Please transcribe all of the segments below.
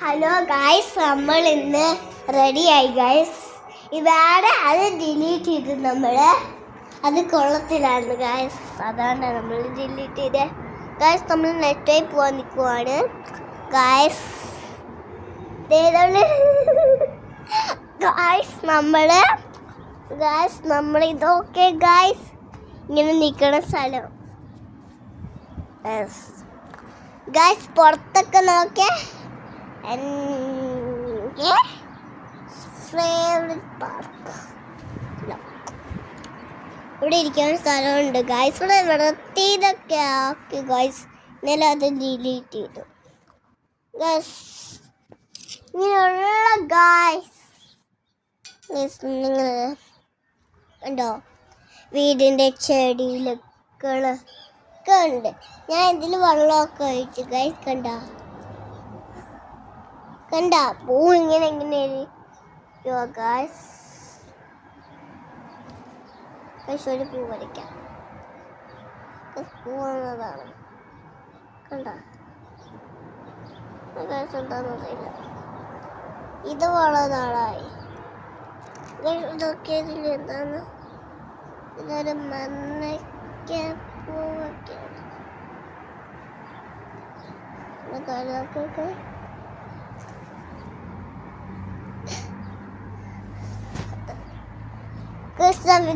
Hello guys, നമ്മൾ ഇന്ന് റെഡിയായി ഗായ്സ്. ഇതാണ് അത് ഡിലീറ്റ് ചെയ്ത് അത് കൊള്ളത്തിലാണ് ഗായ്സ്. അതാണ് നമ്മൾ ഡിലീറ്റ് ചെയ്ത് ഗായ്സ്. നമ്മൾ നെറ്റായി പോകാൻ നിൽക്കുവാണ് ഗായ്സ്. നമ്മൾ ഇതൊക്കെ ഗായ്സ് ഇങ്ങനെ നിൽക്കണ സ്ഥലം ഗായ്സ്. പുറത്തൊക്കെ നോക്കേ. ഇവിടെ ഇരിക്കാൻ സ്ഥലമുണ്ട് ഗായ്സ്. ഇവിടെ വൃത്തിയിലൊക്കെ ആക്കി ഗായ്സ്. ഇന്നലെ അത് ഡിലീറ്റ് ചെയ്തു ഗായ്സ്. ഇങ്ങനെയുള്ള ഗായ്സ് നിങ്ങൾ ഉണ്ടോ? വീടിൻ്റെ ചെടിയിലൊക്കെ ഉണ്ട്. ഞാൻ ഇതിൽ വെള്ളമൊക്കെ ഒഴിച്ചു ഗായ്സ്. കണ്ട പൂ ഇങ്ങനെ ഗായ്സ്. ഒരു പൂ വരയ്ക്കാം. പൂവാണ് കണ്ട എന്താണെന്നറിയില്ല. ഇത് വളരെ നാളായി. ഇതൊക്കെ ഇതിൽ എന്താണ്? ഇതൊരു മഞ്ഞക്ക പൂവൊക്കെയാണ്.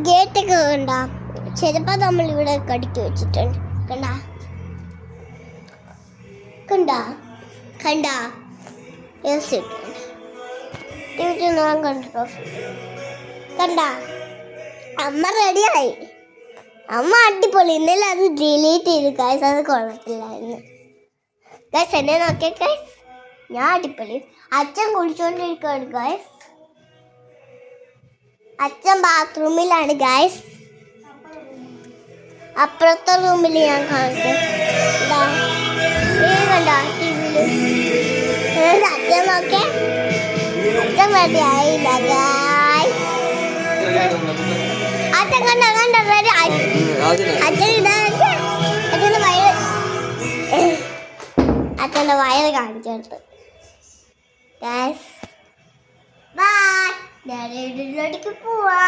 ഗേറ്റൊക്കെ കണ്ട. ചിലപ്പോ നമ്മൾ ഇവിടെ കടിച്ചു വെച്ചിട്ടുണ്ട്. കണ്ട അമ്മ റെഡിയായി. അമ്മ അടിപൊളി. ഇന്നലെ അത് ഡിലീറ്റ് ചെയ്തു ഗായ്സ്. അത് കൊള്ളത്തില്ലായിരുന്നു ഗായ്സ്. എന്നെ നോക്കിയ ഗായ്സ്, ഞാൻ അടിപൊളി. അച്ഛൻ കുളിച്ചോണ്ടിരിക്കുകയാണ് ഗായ്സ്. അച്ഛൻ ബാത്റൂമിലാണ് ഗായ്സ്. അപ്പുറത്തെ റൂമിൽ ഞാൻ കാണിച്ചത് അച്ഛൻ നോക്കേ. അച്ഛൻ റെഡി ആയില്ല ഗായ്സ്. അച്ഛൻ കണ്ട റെഡി. അച്ഛൻ അച്ഛൻ്റെ വയറ് കാണിച്ചെടുത്ത് ഗായ്സ്. ബൈ. ഞാൻ വീട്ടിലേക്ക് പോവാ.